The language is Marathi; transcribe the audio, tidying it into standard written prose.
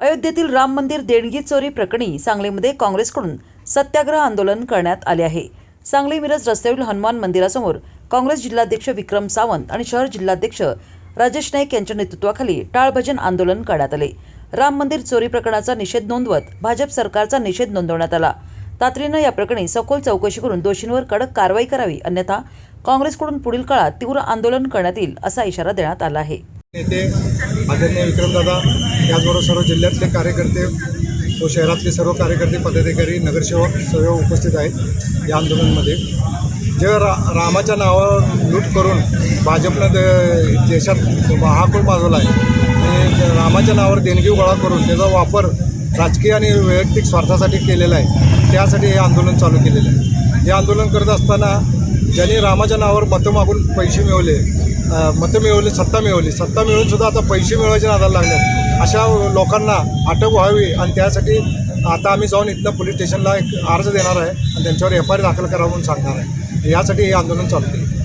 अयोध्येतील राम मंदिर देणगी चोरी प्रकरणी सांगलीमध्ये काँग्रेसकडून सत्याग्रह आंदोलन करण्यात आले आहे। सांगली मिरज रस्त्यावरील हनुमान मंदिरासमोर काँग्रेस जिल्हाध्यक्ष विक्रम सावंत आणि शहर जिल्हाध्यक्ष राजेश नाईक यांच्या नेतृत्वाखाली टाळभजन आंदोलन करण्यात आले। राम मंदिर चोरी प्रकरणाचा निषेध नोंदवत भाजप सरकारचा निषेध नोंदवण्यात आला। तातडीने या प्रकरणी सखोल चौकशी करून दोषींवर कडक कारवाई करावी, अन्यथा काँग्रेसकडून पुढील काळात तीव्र आंदोलन करण्यात येईल असा इशारा देण्यात आला आहे। नेते आदरणीय विक्रमदादा, त्याचबरोबर सर्व जिल्ह्यातले कार्यकर्ते व शहरातले सर्व कार्यकर्ते, पदाधिकारी, नगरसेवक सर्व उपस्थित आहेत या आंदोलनामध्ये। जे रामाच्या नावावर लूट करून भाजपनं देशात महापूर माजवला आहे आणि रामाच्या नावावर देणगी गोळा करून त्याचा वापर राजकीय आणि वैयक्तिक स्वार्थासाठी केलेला आहे। त्यासाठी हे आंदोलन चालू केलेलं आहे। हे आंदोलन करत असताना ज्यांनी रामाच्या नावावर मतं मागून पैसे मिळवले, सत्ता मिळवून सुद्धा आता पैसे मिळवायच्या नादाला लागले, अशा लोकांना अटक व्हावी आणि त्यासाठी आता आम्ही जाऊन इथनं पोलीस स्टेशनला एक अर्ज देणार आहे आणि त्यांच्यावर FIR दाखल करावं म्हणून सांगणार आहे। यासाठी हे आंदोलन चालू केलं।